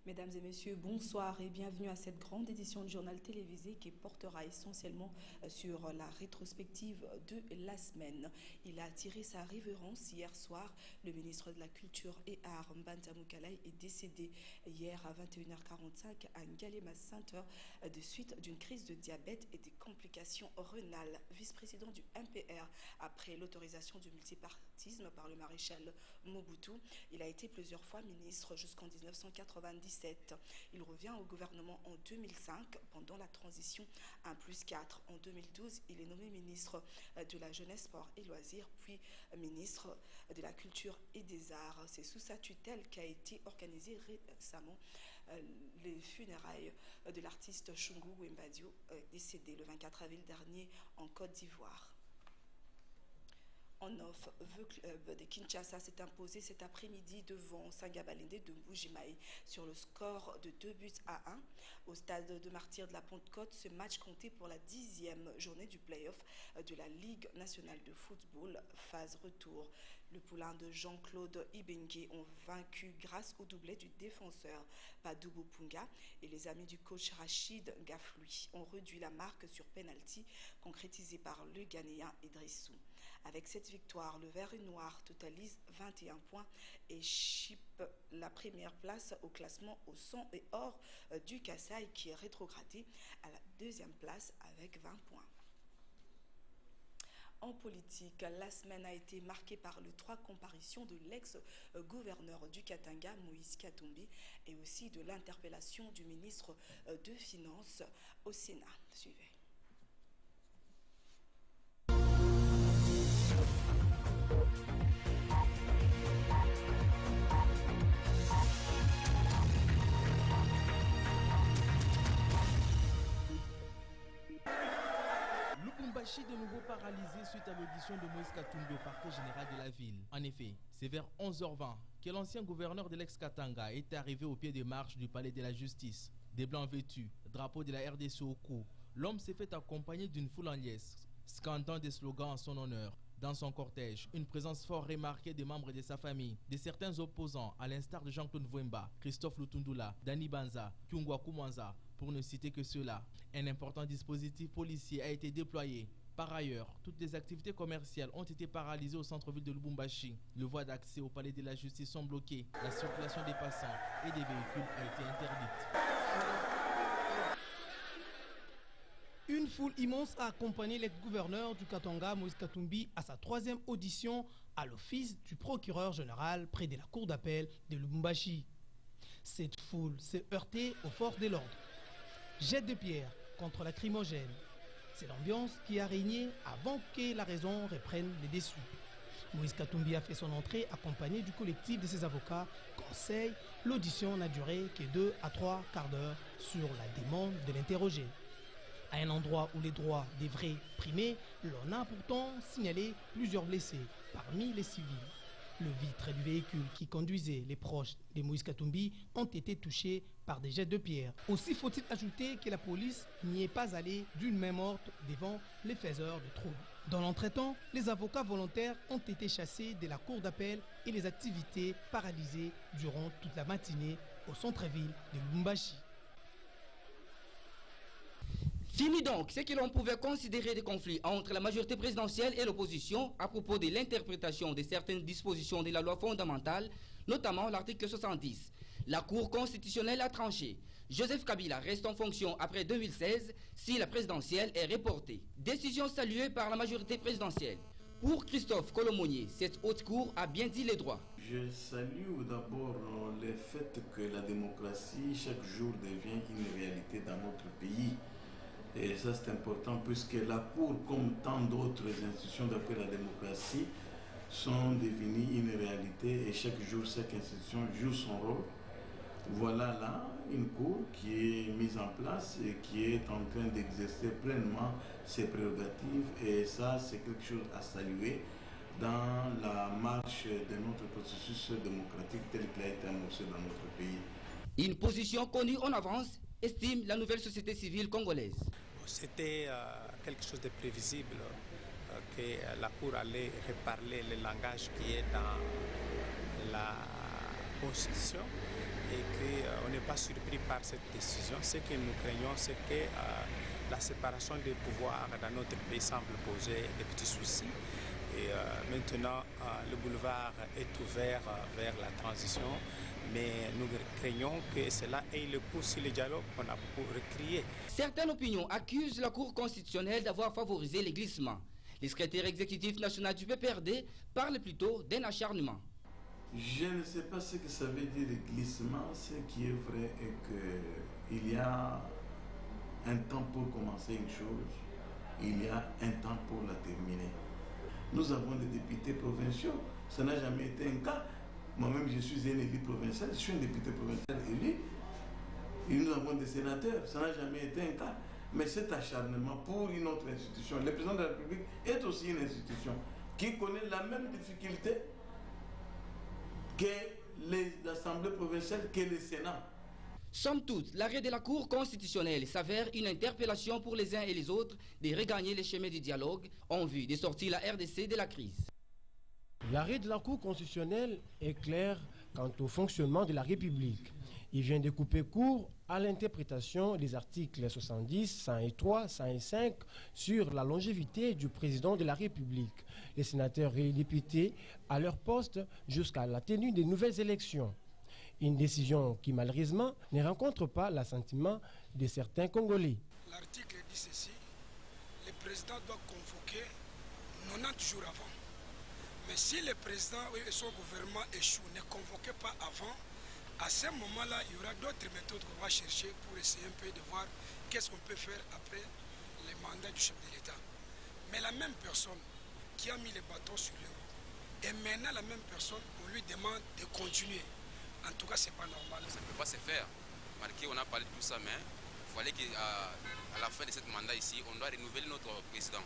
Mesdames et messieurs, bonsoir et bienvenue à cette grande édition du journal télévisé qui portera essentiellement sur la rétrospective de la semaine. Il a attiré sa révérence hier soir. Le ministre de la Culture et Arts, Mbanta Moukalay, est décédé hier à 21h45 à Ngalema Center de suite d'une crise de diabète et des complications rénales. Vice-président du MPR après l'autorisation du multipartisme par le maréchal Mobutu, il a été plusieurs fois ministre jusqu'en 1997. Il revient au gouvernement en 2005 pendant la transition 1+4. En 2012, il est nommé ministre de la Jeunesse, Sport et Loisirs, puis ministre de la Culture et des Arts. C'est sous sa tutelle qu'a été organisé récemment les funérailles de l'artiste Shungu Wembadio, décédé le 24 avril dernier en Côte d'Ivoire. En off, le club de Kinshasa s'est imposé cet après-midi devant Sangabalende de Mbujimaï sur le score de 2-1. Au stade de Martyrs de la Pentecôte, ce match comptait pour la 10e journée du play-off de la Ligue nationale de football, phase retour. Le poulain de Jean-Claude Ibengue ont vaincu grâce au doublé du défenseur Padoubou Punga et les amis du coach Rachid Gafloui ont réduit la marque sur penalty concrétisée par le Ghanéen Idrissou. Avec cette victoire, le vert et noir totalise 21 points et chipe la première place au classement au sang et or du Kasaï qui est rétrogradé à la deuxième place avec 20 points. En politique, la semaine a été marquée par les 3 comparutions de l'ex-gouverneur du Katanga, Moïse Katumbi, et aussi de l'interpellation du ministre de Finances au Sénat. Suivez. Lubumbashi de nouveau paralysé suite à l'audition de Moïse Katumbi au parquet général de la ville. En effet, c'est vers 11h20 que l'ancien gouverneur de l'ex-Katanga est arrivé au pied des marches du palais de la justice. Des blancs vêtus, drapeau de la RDC au cou, l'homme s'est fait accompagner d'une foule en liesse, scandant des slogans en son honneur. Dans son cortège, une présence fort remarquée des membres de sa famille, de certains opposants, à l'instar de Jean-Claude Vwemba, Christophe Lutundula, Dani Banza, Kyungwa Koumanza, pour ne citer que ceux-là. Un important dispositif policier a été déployé. Par ailleurs, toutes les activités commerciales ont été paralysées au centre-ville de Lubumbashi. Les voies d'accès au palais de la justice sont bloquées. La circulation des passants et des véhicules a été interdite. Une foule immense a accompagné l'ex-gouverneur du Katanga, Moïse Katumbi, à sa 3e audition à l'office du procureur général près de la cour d'appel de Lubumbashi. Cette foule s'est heurtée aux forces de l'ordre. Jet de pierre contre lacrymogène. C'est l'ambiance qui a régné avant que la raison reprenne les dessus. Moïse Katumbi a fait son entrée accompagné du collectif de ses avocats. Conseil, l'audition n'a duré que 2 à 3 quarts d'heure sur la demande de l'interrogé. À un endroit où les droits devraient primer, l'on a pourtant signalé plusieurs blessés parmi les civils. Le vitre du véhicule qui conduisait les proches de Moïse Katumbi ont été touchés par des jets de pierre. Aussi faut-il ajouter que la police n'y est pas allée d'une main morte devant les faiseurs de troubles. Dans l'entretemps, les avocats volontaires ont été chassés de la cour d'appel et les activités paralysées durant toute la matinée au centre-ville de Lubumbashi. Fini donc ce que l'on pouvait considérer des conflits entre la majorité présidentielle et l'opposition à propos de l'interprétation de certaines dispositions de la loi fondamentale, notamment l'article 70. La Cour constitutionnelle a tranché. Joseph Kabila reste en fonction après 2016 si la présidentielle est reportée. Décision saluée par la majorité présidentielle. Pour Christophe Colomonier, cette haute cour a bien dit les droits. Je salue d'abord le fait que la démocratie chaque jour devient une réalité dans notre pays. Et ça c'est important puisque la Cour, comme tant d'autres institutions d'après la démocratie, sont devenues une réalité et chaque jour chaque institution joue son rôle. Voilà là une Cour qui est mise en place et qui est en train d'exercer pleinement ses prérogatives et ça c'est quelque chose à saluer dans la marche de notre processus démocratique tel qu'il a été amorcé dans notre pays. Une position connue en avance, estime la nouvelle société civile congolaise. C'était quelque chose de prévisible que la Cour allait reparler le langage qui est dans la Constitution et qu'on n'est pas surpris par cette décision. Ce que nous craignons, c'est que la séparation des pouvoirs dans notre pays semble poser des petits soucis. Et maintenant, le boulevard est ouvert vers la transition, mais nous craignons que cela ait le coup sur le dialogue qu'on a beaucoup recrié. Certaines opinions accusent la Cour constitutionnelle d'avoir favorisé les glissements. Le secrétaire exécutif national du PPRD parle plutôt d'un acharnement. Je ne sais pas ce que ça veut dire le glissement. Ce qui est vrai est qu'il y a un temps pour commencer une chose, il y a un temps pour la terminer. Nous avons des députés provinciaux, ça n'a jamais été un cas. Moi-même, je suis un élu provincial, je suis un député provincial élu. Et nous avons des sénateurs, ça n'a jamais été un cas. Mais cet acharnement pour une autre institution, le président de la République est aussi une institution qui connaît la même difficulté que l'Assemblée provinciale, que le Sénat. Somme toute, l'arrêt de la Cour constitutionnelle s'avère une interpellation pour les uns et les autres de regagner les chemins du dialogue en vue de sortir la RDC de la crise. L'arrêt de la Cour constitutionnelle est clair quant au fonctionnement de la République. Il vient de couper court à l'interprétation des articles 70, 103, 105 sur la longévité du président de la République, les sénateurs et les députés à leur poste jusqu'à la tenue des nouvelles élections. Une décision qui, malheureusement, ne rencontre pas l'assentiment de certains Congolais. L'article dit ceci, le président doit convoquer 90 jours avant. Mais si le président et son gouvernement échouent, ne convoquent pas avant, à ce moment-là, il y aura d'autres méthodes qu'on va chercher pour essayer un peu de voir qu'est-ce qu'on peut faire après le mandat du chef de l'État. Mais la même personne qui a mis les bâtons sur les roues, et maintenant la même personne, on lui demande de continuer. En tout cas, ce n'est pas normal. Ça ne peut pas se faire. Marqué, on a parlé de tout ça, mais il fallait qu'à la fin de ce mandat ici, on doit renouveler notre président.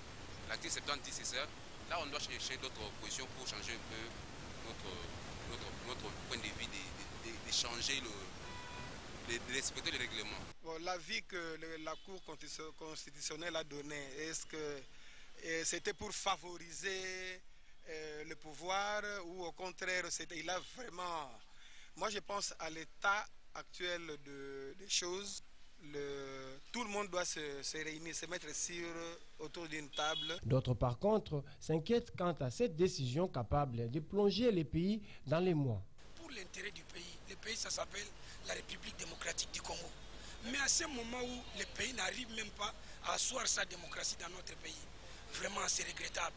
L'article 70, c'est ça. Là, on doit chercher d'autres positions pour changer un peu notre point de vue, de changer, de respecter le règlement. Bon, l'avis que la Cour constitutionnelle a donné, est-ce que c'était pour favoriser le pouvoir ou au contraire, il a vraiment... Moi, je pense à l'état actuel des choses. Tout le monde doit se réunir, se mettre autour d'une table. D'autres, par contre, s'inquiètent quant à cette décision capable de plonger les pays dans les mois. Pour l'intérêt du pays, le pays, ça s'appelle la République démocratique du Congo. Mais à ce moment où le pays n'arrive même pas à asseoir sa démocratie dans notre pays, vraiment, c'est regrettable.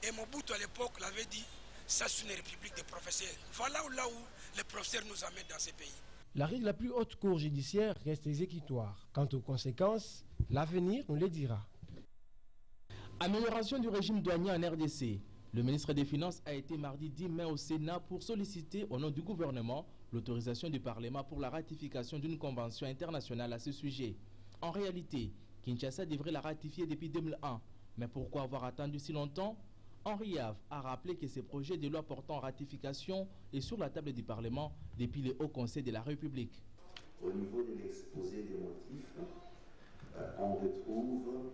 Et Mobutu, à l'époque, l'avait dit, ça, c'est une république de professeurs. Voilà là où les professeurs nous amènent dans ces pays. L'arrêt de la plus haute cour judiciaire reste exécutoire. Quant aux conséquences, l'avenir nous les dira. Amélioration du régime douanier en RDC. Le ministre des Finances a été mardi 10 mai au Sénat pour solliciter au nom du gouvernement l'autorisation du Parlement pour la ratification d'une convention internationale à ce sujet. En réalité, Kinshasa devrait la ratifier depuis 2001. Mais pourquoi avoir attendu si longtemps ? Henri Yave a rappelé que ce projet de loi portant ratification est sur la table du Parlement depuis le Haut Conseil de la République. Au niveau de l'exposé des motifs, on retrouve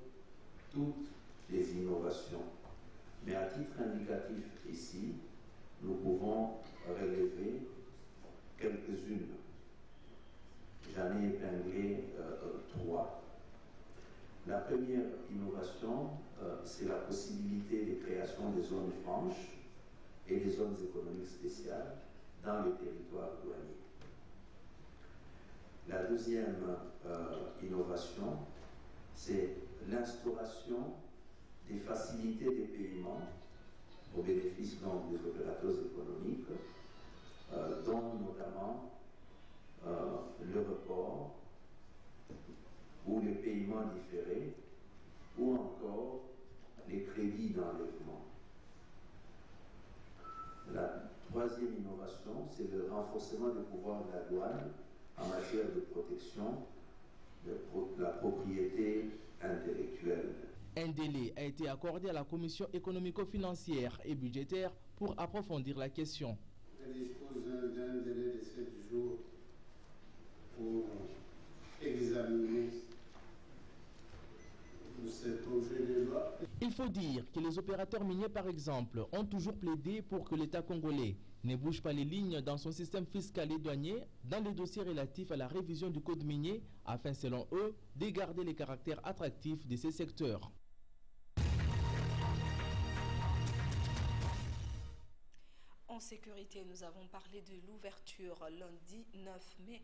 toutes les innovations. Mais à titre indicatif ici, nous pouvons relever quelques-unes. J'en ai épinglé 3. La première innovation, c'est la possibilité de création des zones franches et des zones économiques spéciales dans les territoires douaniers. La deuxième innovation, c'est l'instauration des facilités de paiement au bénéfice donc, des opérateurs économiques, dont notamment le report ou les paiements différés, ou encore les crédits d'enlèvement. La troisième innovation, c'est le renforcement des pouvoirs de la douane en matière de protection de la propriété intellectuelle. Un délai a été accordé à la Commission économico-financière et budgétaire pour approfondir la question. Je dispose d'un délai de 7 jours pour examiner ce projet de loi. Il faut dire que les opérateurs miniers, par exemple, ont toujours plaidé pour que l'État congolais ne bouge pas les lignes dans son système fiscal et douanier dans les dossiers relatifs à la révision du code minier, afin, selon eux, de garder les caractères attractifs de ces secteurs. En sécurité, nous avons parlé de l'ouverture lundi 9 mai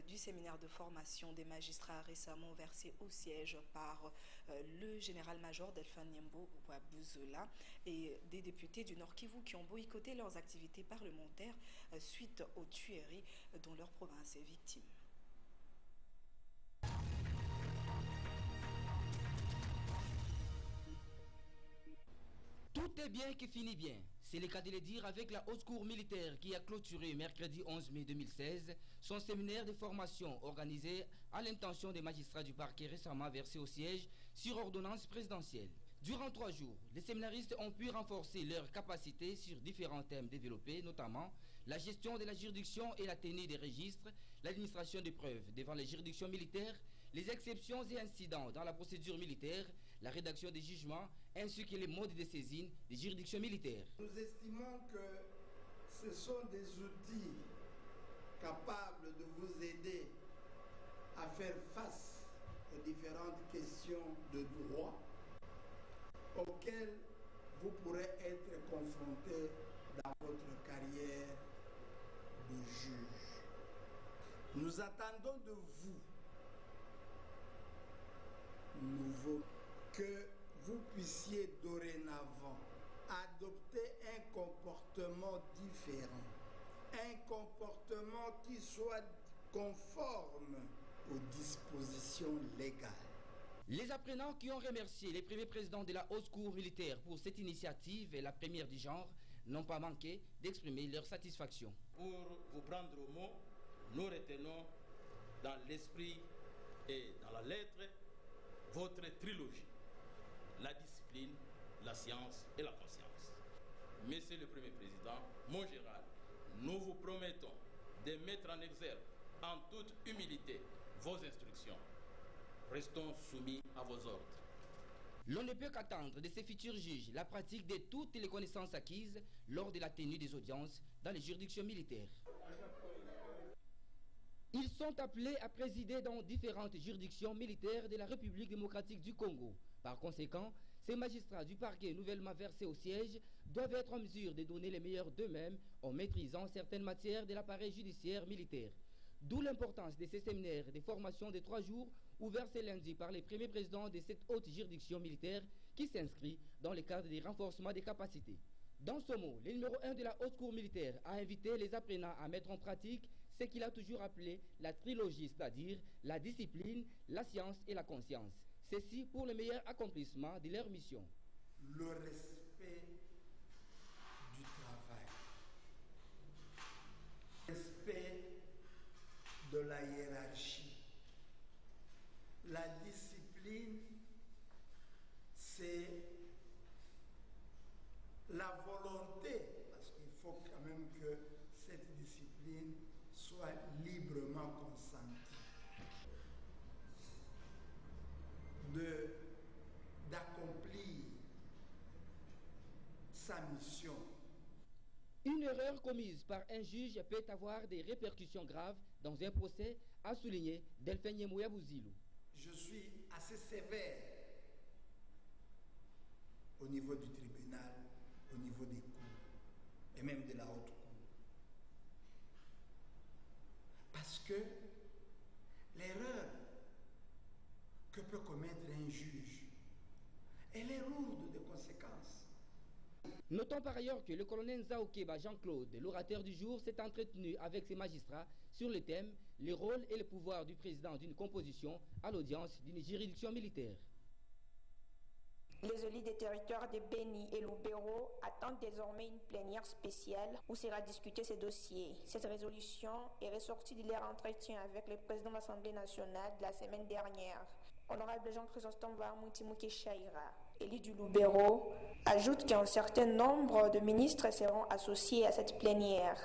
du séminaire de formation des magistrats récemment versé au siège par le général-major Delphin Nyembo Wabuzola et des députés du Nord Kivu qui ont boycotté leurs activités parlementaires suite aux tueries dont leur province est victime. Tout est bien qui finit bien. C'est le cas de le dire avec la haute cour militaire qui a clôturé mercredi 11 mai 2016 son séminaire de formation organisé à l'intention des magistrats du parquet récemment versés au siège sur ordonnance présidentielle. Durant 3 jours, les séminaristes ont pu renforcer leurs capacités sur différents thèmes développés, notamment la gestion de la juridiction et la tenue des registres, l'administration des preuves devant les juridictions militaires, les exceptions et incidents dans la procédure militaire, la rédaction des jugements, ainsi que les modes de saisine des juridictions militaires. Nous estimons que ce sont des outils capables de vous aider à faire face aux différentes questions de droit auxquelles vous pourrez être confrontés dans votre carrière de juge. Nous attendons de vous, nouveau, que vous puissiez dorénavant adopter un comportement différent, un comportement qui soit conforme aux dispositions légales. Les apprenants qui ont remercié les premiers présidents de la haute cour militaire pour cette initiative et la première du genre n'ont pas manqué d'exprimer leur satisfaction. Pour vous prendre au mot, nous retenons dans l'esprit et dans la lettre votre trilogie: la discipline, la science et la conscience. Monsieur le Premier Président, mon général, nous vous promettons de mettre en exergue en toute humilité vos instructions. Restons soumis à vos ordres. L'on ne peut qu'attendre de ces futurs juges la pratique de toutes les connaissances acquises lors de la tenue des audiences dans les juridictions militaires. Ils sont appelés à présider dans différentes juridictions militaires de la République démocratique du Congo. Par conséquent, ces magistrats du parquet nouvellement versés au siège doivent être en mesure de donner les meilleurs d'eux-mêmes en maîtrisant certaines matières de l'appareil judiciaire militaire. D'où l'importance de ces séminaires de formation de 3 jours ouverts ce lundi par les premiers présidents de cette haute juridiction militaire qui s'inscrit dans le cadre des renforcements des capacités. Dans ce mot, le numéro 1 de la haute cour militaire a invité les apprenants à mettre en pratique ce qu'il a toujours appelé la trilogie, c'est-à-dire la discipline, la science et la conscience. Ceci pour le meilleur accomplissement de leur mission. Le respect du travail, respect de la hiérarchie. La discipline, c'est la volonté, parce qu'il faut quand même que cette discipline soit librement consentie, d'accomplir sa mission. Une erreur commise par un juge peut avoir des répercussions graves dans un procès, a souligné Delphin Nyembo Wabuzola. Je suis assez sévère au niveau du tribunal, au niveau des cours et même de la haute cour. Parce que l'erreur que peut commettre un juge, elle est lourde de conséquences. Notons par ailleurs que le colonel Nzaokeba Jean-Claude, l'orateur du jour, s'est entretenu avec ses magistrats sur le thème « Le rôle et le pouvoir du président d'une composition à l'audience d'une juridiction militaire ». Les élus des territoires de Beni et Lubero attendent désormais une plénière spéciale où sera discuté ces dossiers. Cette résolution est ressortie de leur entretien avec le président de l'Assemblée nationale de la semaine dernière. Honorable Jean-Chrysostome Vahamoutimouké Chaïra, élu du Lubero, ajoute qu'un certain nombre de ministres seront associés à cette plénière.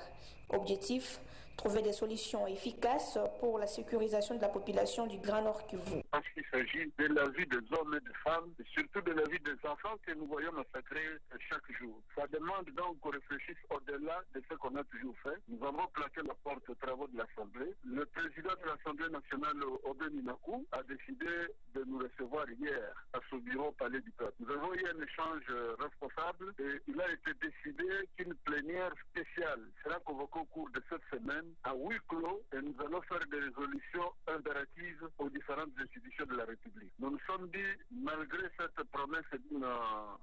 Objectif, trouver des solutions efficaces pour la sécurisation de la population du Grand Nord Kivu. Parce qu'il s'agit de la vie des hommes et des femmes, et surtout de la vie des enfants que nous voyons massacrer chaque jour. Ça demande donc qu'on réfléchisse au-delà de ce qu'on a toujours fait. Nous avons claqué la porte aux travaux de l'Assemblée. Le président de l'Assemblée nationale, Aubin Minakou, a décidé de nous recevoir hier à son bureau au Palais du Peuple. Nous avons eu un échange responsable et il a été décidé qu'une plénière spéciale sera convoquée au cours de cette semaine à huis clos et nous allons faire des résolutions impératives aux différentes institutions de la République. Nous nous sommes dit, malgré cette promesse d'une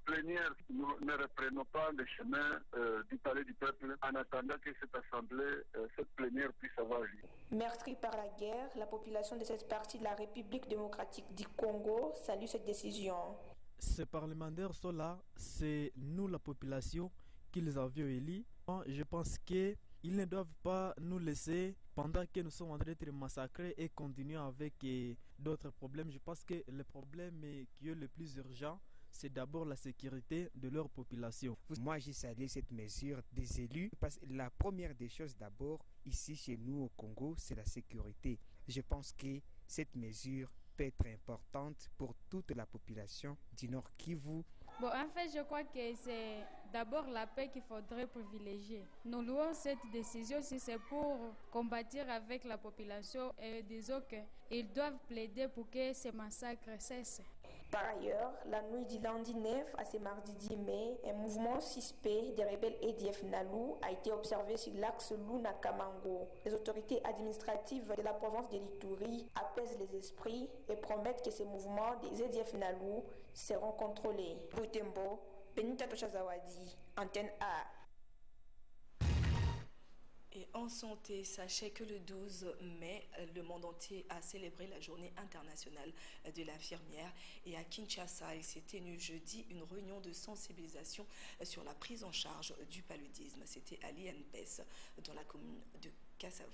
plénière, nous ne reprenons pas le chemin du Palais du Peuple en attendant que cette assemblée, cette plénière puisse avoir lieu. Meurtrie par la guerre, la population de cette partie de la République démocratique du Congo salue cette décision. Ces parlementaires sont là, c'est nous la population qu'ils avaient élus. Je pense qu'ils ne doivent pas nous laisser pendant que nous sommes en train d'être massacrés et continuer avec d'autres problèmes. Je pense que le problème qui est le plus urgent, c'est d'abord la sécurité de leur population. Moi, j'ai salué cette mesure des élus parce que la première des choses d'abord, ici chez nous au Congo, c'est la sécurité. Je pense que cette mesure peut être importante pour toute la population du Nord Kivu. Bon, en fait, je crois que c'est d'abord la paix qu'il faudrait privilégier. Nous louons cette décision si c'est pour combattre avec la population et disons qu'ils doivent plaider pour que ces massacres cessent. Par ailleurs, la nuit du lundi 9 à ce mardi 10 mai, un mouvement suspect des rebelles EDF Nalu a été observé sur l'axe Luna-Kamango. Les autorités administratives de la province de l'Ituri apaisent les esprits et promettent que ces mouvements des EDF Nalu seront contrôlés. Butembo, Benita Toshazawadi, Antenne A. Et en santé, sachez que le 12 mai, le monde entier a célébré la journée internationale de l'infirmière. Et à Kinshasa, il s'est tenu jeudi une réunion de sensibilisation sur la prise en charge du paludisme. C'était à l'INPES, dans la commune de Kassavou.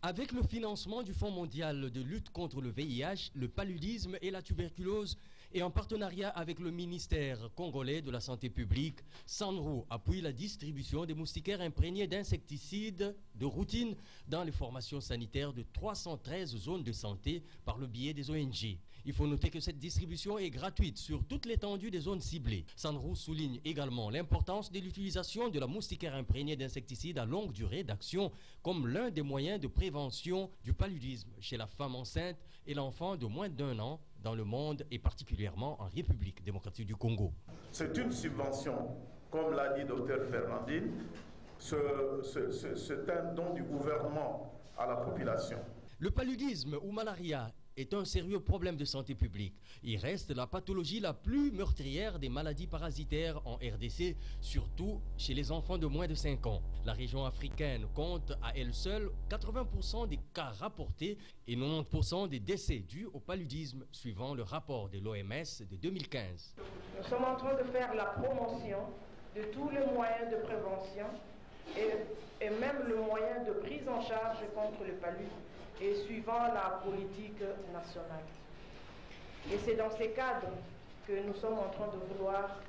Avec le financement du Fonds mondial de lutte contre le VIH, le paludisme et la tuberculose, et en partenariat avec le ministère congolais de la Santé publique, Sanru appuie la distribution des moustiquaires imprégnés d'insecticides de routine dans les formations sanitaires de 313 zones de santé par le biais des ONG. Il faut noter que cette distribution est gratuite sur toute l'étendue des zones ciblées. Sanru souligne également l'importance de l'utilisation de la moustiquaire imprégnée d'insecticides à longue durée d'action comme l'un des moyens de prévention du paludisme chez la femme enceinte et l'enfant de moins d'1 an dans le monde et particulièrement en République démocratique du Congo. C'est une subvention, comme l'a dit Dr Fernandine, c'est un don du gouvernement à la population. Le paludisme ou malaria est un sérieux problème de santé publique. Il reste la pathologie la plus meurtrière des maladies parasitaires en RDC, surtout chez les enfants de moins de 5 ans. La région africaine compte à elle seule 80% des cas rapportés et 90% des décès dus au paludisme, suivant le rapport de l'OMS de 2015. Nous sommes en train de faire la promotion de tous les moyens de prévention et même le moyen de prise en charge contre le paludisme et suivant la politique nationale. Et c'est dans ces cadres que nous sommes en train de vouloir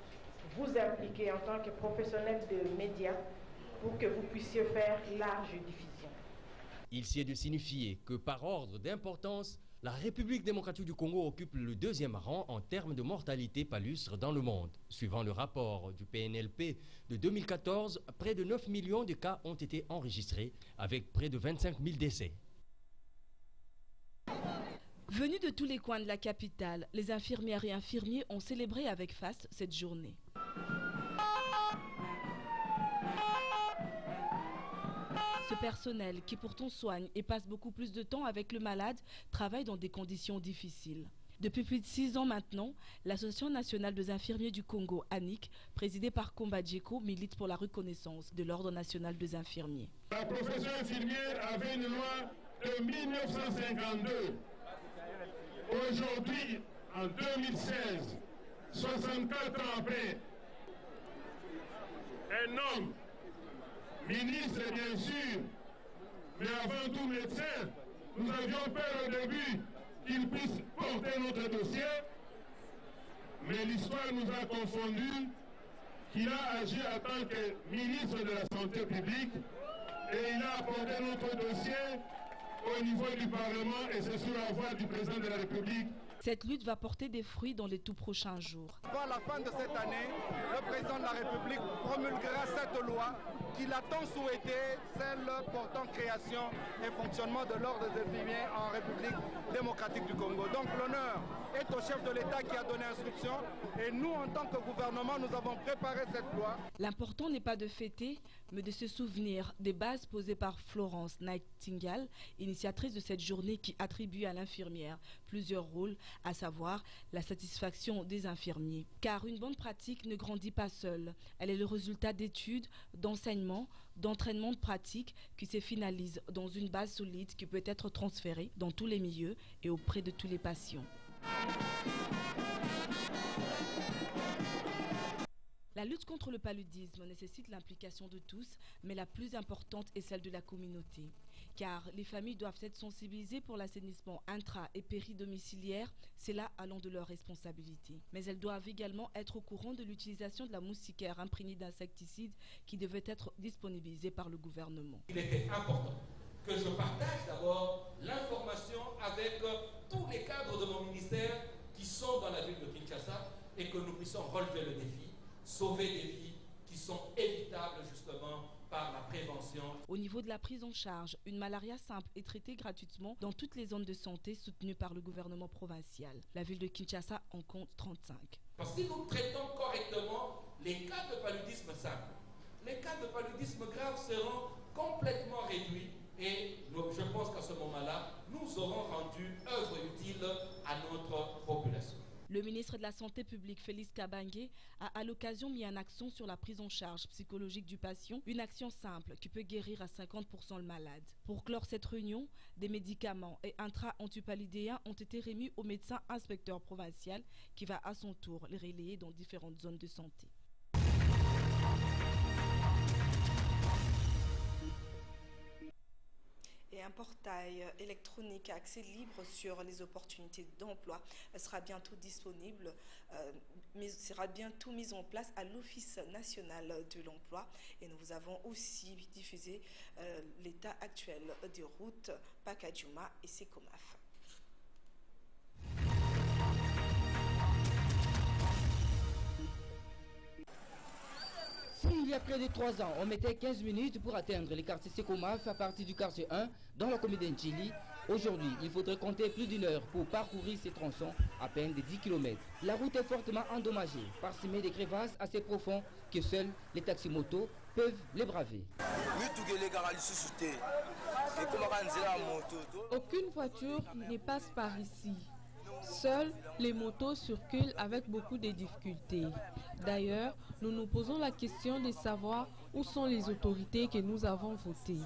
vous impliquer en tant que professionnels de médias pour que vous puissiez faire large diffusion. Il s'y est de signifier que par ordre d'importance, la République démocratique du Congo occupe le 2e rang en termes de mortalité palustre dans le monde. Suivant le rapport du PNLP de 2014, près de 9 millions de cas ont été enregistrés avec près de 25 000 décès. Venus de tous les coins de la capitale, les infirmières et infirmiers ont célébré avec faste cette journée. Ce personnel, qui pourtant soigne et passe beaucoup plus de temps avec le malade, travaille dans des conditions difficiles. Depuis plus de 6 ans maintenant, l'Association nationale des infirmiers du Congo, ANIC, présidée par Komba Djeko, milite pour la reconnaissance de l'Ordre national des infirmiers. La profession infirmière avait une loi de 1952. Aujourd'hui, en 2016, 64 ans après, un homme, ministre bien sûr, mais avant tout médecin, nous avions peur au début qu'il puisse porter notre dossier, mais l'histoire nous a confondus qu'il a agi en tant que ministre de la Santé publique et il a apporté notre dossier au niveau du Parlement et c'est sur la voie du président de la République. Cette lutte va porter des fruits dans les tout prochains jours. Avant la fin de cette année, le président de la République promulguera cette loi qu'il a tant souhaité, celle portant création et fonctionnement de l'ordre des infirmiers en République démocratique du Congo. Donc l'honneur est au chef de l'État qui a donné instruction et nous, en tant que gouvernement, nous avons préparé cette loi. L'important n'est pas de fêter, mais de se souvenir des bases posées par Florence Nightingale, initiatrice de cette journée qui attribue à l'infirmière plusieurs rôles, à savoir la satisfaction des infirmiers. Car une bonne pratique ne grandit pas seule. Elle est le résultat d'études, d'enseignements, d'entraînement de pratique qui se finalise dans une base solide qui peut être transférée dans tous les milieux et auprès de tous les patients. La lutte contre le paludisme nécessite l'implication de tous, mais la plus importante est celle de la communauté. Car les familles doivent être sensibilisées pour l'assainissement intra- et péridomiciliaire, c'est là allant de leur responsabilité. Mais elles doivent également être au courant de l'utilisation de la moustiquaire imprégnée d'insecticides qui devait être disponibilisée par le gouvernement. Il était important que je partage d'abord l'information avec tous les cadres de mon ministère qui sont dans la ville de Kinshasa et que nous puissions relever le défi, sauver des vies qui sont évitables justement par la prévention. Au niveau de la prise en charge, une malaria simple est traitée gratuitement dans toutes les zones de santé soutenues par le gouvernement provincial. La ville de Kinshasa en compte 35. Parce que si nous traitons correctement les cas de paludisme simple, les cas de paludisme grave seront complètement réduits et je pense qu'à ce moment-là, nous aurons rendu œuvre utile à notre population. Le ministre de la Santé publique, Félix Kabange, a à l'occasion mis un accent sur la prise en charge psychologique du patient, une action simple qui peut guérir à 50% le malade. Pour clore cette réunion, des médicaments et intra-antipaludéens ont été remis au médecin inspecteur provincial qui va à son tour les relayer dans différentes zones de santé. Et un portail électronique à accès libre sur les opportunités d'emploi sera bientôt disponible, sera bientôt mis en place à l'Office national de l'emploi. Et nous vous avons aussi diffusé l'état actuel des routes Pacadjouma et Sekomaf. Il y a près de 3 ans, on mettait 15 minutes pour atteindre les quartiers Sekomaf à partir du quartier 1 dans la commune d'Ntchili. Aujourd'hui, il faudrait compter plus d'une heure pour parcourir ces tronçons, à peine de 10 km. La route est fortement endommagée, parsemée de crevasses assez profondes que seuls les taxis-motos peuvent les braver. Aucune voiture ne passe par ici. Seules les motos circulent avec beaucoup de difficultés. D'ailleurs, nous nous posons la question de savoir où sont les autorités que nous avons votées.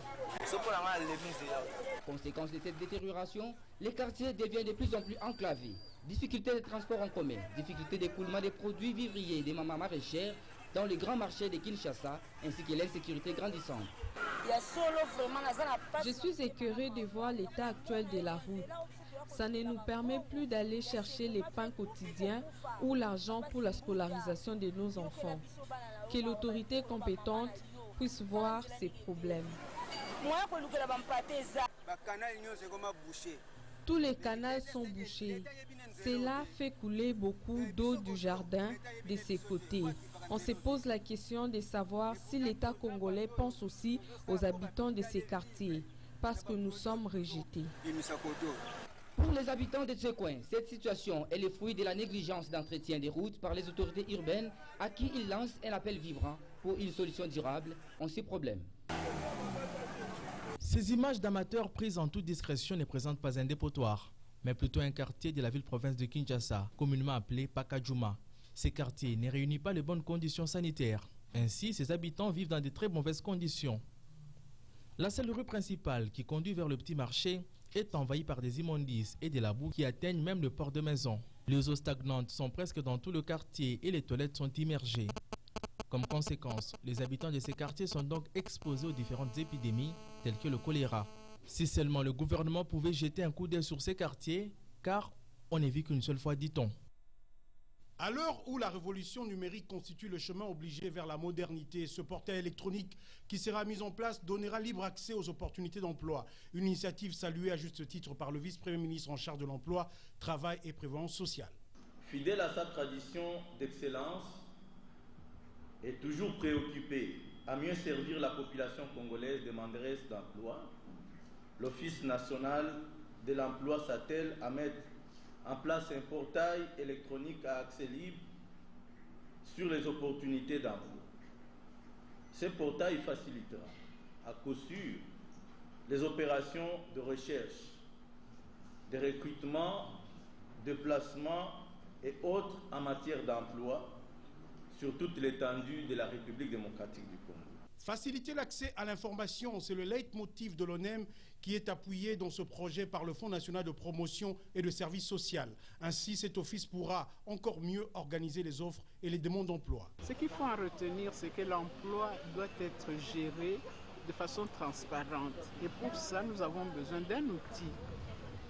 Conséquence de cette détérioration, les quartiers deviennent de plus en plus enclavés. Difficultés de transport en commun, difficultés d'écoulement des produits vivriers et des mamans maraîchères dans les grands marchés de Kinshasa, ainsi que l'insécurité grandissante. Je suis écœurée de voir l'état actuel de la route. Ça ne nous permet plus d'aller chercher les pains quotidiens ou l'argent pour la scolarisation de nos enfants. Que l'autorité compétente puisse voir ces problèmes. Tous les canaux sont bouchés. Cela fait couler beaucoup d'eau du jardin de ces côtés. On se pose la question de savoir si l'État congolais pense aussi aux habitants de ces quartiers, parce que nous sommes rejetés. Pour les habitants de ce coin, cette situation est le fruit de la négligence d'entretien des routes par les autorités urbaines à qui ils lancent un appel vibrant pour une solution durable à ces problèmes. Ces images d'amateurs prises en toute discrétion ne présentent pas un dépotoir, mais plutôt un quartier de la ville-province de Kinshasa, communément appelé Pacadjouma. Ces quartiers ne réunissent pas les bonnes conditions sanitaires. Ainsi, ses habitants vivent dans de très mauvaises conditions. La seule rue principale qui conduit vers le petit marché est envahie par des immondices et de la boue qui atteignent même le port de maison. Les eaux stagnantes sont presque dans tout le quartier et les toilettes sont immergées. Comme conséquence, les habitants de ces quartiers sont donc exposés aux différentes épidémies telles que le choléra. Si seulement le gouvernement pouvait jeter un coup d'œil sur ces quartiers, car on ne vit qu'une seule fois, dit-on. À l'heure où la révolution numérique constitue le chemin obligé vers la modernité, ce portail électronique qui sera mis en place donnera libre accès aux opportunités d'emploi. Une initiative saluée à juste titre par le vice-premier ministre en charge de l'emploi, travail et prévoyance sociale. Fidèle à sa tradition d'excellence et toujours préoccupé à mieux servir la population congolaise demanderesse d'emploi, l'Office national de l'emploi s'attelle à mettre en place un portail électronique à accès libre sur les opportunités d'emploi. Ce portail facilitera à coup sûr les opérations de recherche, de recrutement, de placement et autres en matière d'emploi sur toute l'étendue de la République démocratique du Congo. Faciliter l'accès à l'information, c'est le leitmotiv de l'ONEM qui est appuyé dans ce projet par le Fonds national de promotion et de services sociaux. Ainsi, cet office pourra encore mieux organiser les offres et les demandes d'emploi. Ce qu'il faut en retenir, c'est que l'emploi doit être géré de façon transparente. Et pour ça, nous avons besoin d'un outil.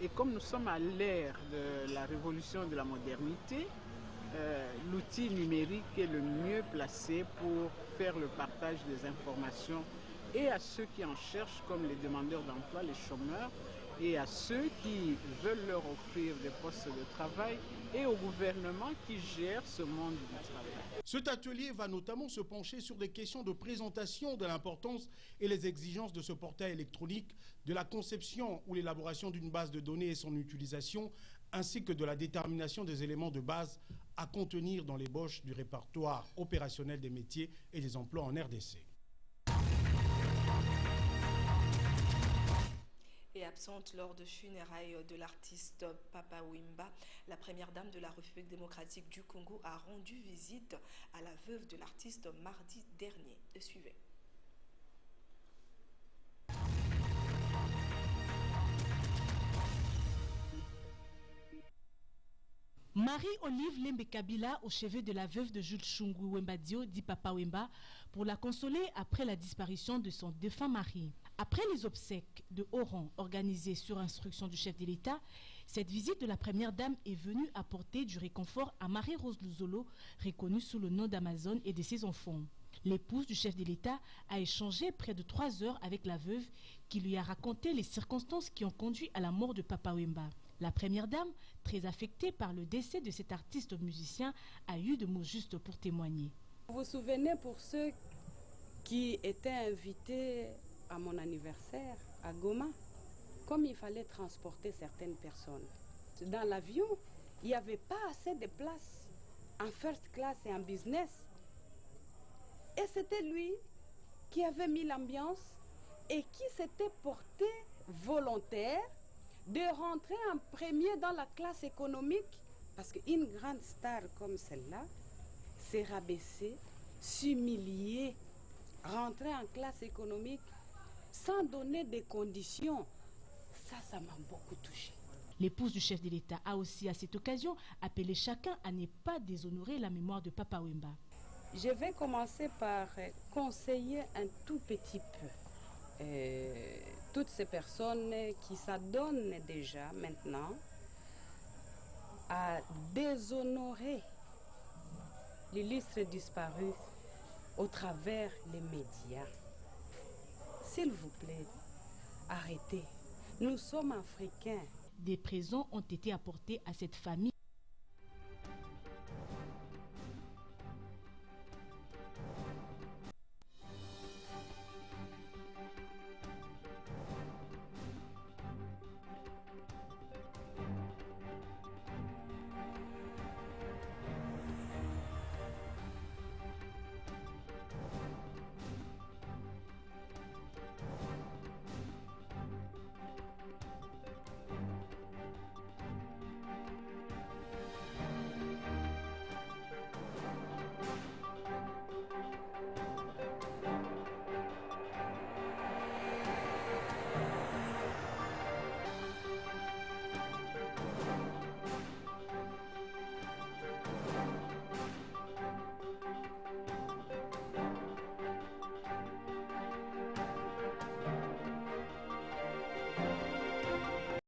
Et comme nous sommes à l'ère de la révolution de la modernité, l'outil numérique est le mieux placé pour faire le partage des informations et à ceux qui en cherchent, comme les demandeurs d'emploi, les chômeurs, et à ceux qui veulent leur offrir des postes de travail, et au gouvernement qui gère ce monde du travail. Cet atelier va notamment se pencher sur des questions de présentation de l'importance et les exigences de ce portail électronique, de la conception ou l'élaboration d'une base de données et son utilisation, ainsi que de la détermination des éléments de base à contenir dans l'ébauche du répertoire opérationnel des métiers et des emplois en RDC. Et absente lors de funérailles de l'artiste Papa Wemba, la première dame de la République démocratique du Congo a rendu visite à la veuve de l'artiste mardi dernier. Suivez. Marie-Olive Lembe Kabila, au chevet de la veuve de Jules Chungu Wembadio, dit Papa Wemba, pour la consoler après la disparition de son défunt mari. Après les obsèques de haut rang organisées sur instruction du chef de l'État, cette visite de la première dame est venue apporter du réconfort à Marie-Rose Luzolo, reconnue sous le nom d'Amazon, et de ses enfants. L'épouse du chef de l'État a échangé près de 3 heures avec la veuve qui lui a raconté les circonstances qui ont conduit à la mort de Papa Wemba. La première dame, très affectée par le décès de cet artiste musicien, a eu de mots justes pour témoigner. Vous vous souvenez, pour ceux qui étaient invités à mon anniversaire à Goma, comme il fallait transporter certaines personnes, dans l'avion, il n'y avait pas assez de place en first class et en business. Et c'était lui qui avait mis l'ambiance et qui s'était porté volontaire de rentrer en premier dans la classe économique, parce qu'une grande star comme celle-là s'est rabaissée, s'humilier, rentrer en classe économique sans donner des conditions. Ça m'a beaucoup touchée. L'épouse du chef de l'État a aussi à cette occasion appelé chacun à ne pas déshonorer la mémoire de Papa Wemba. Je vais commencer par conseiller un tout petit peu toutes ces personnes qui s'adonnent déjà maintenant à déshonorer l'illustre disparu au travers les médias. S'il vous plaît, arrêtez. Nous sommes africains. Des présents ont été apportés à cette famille.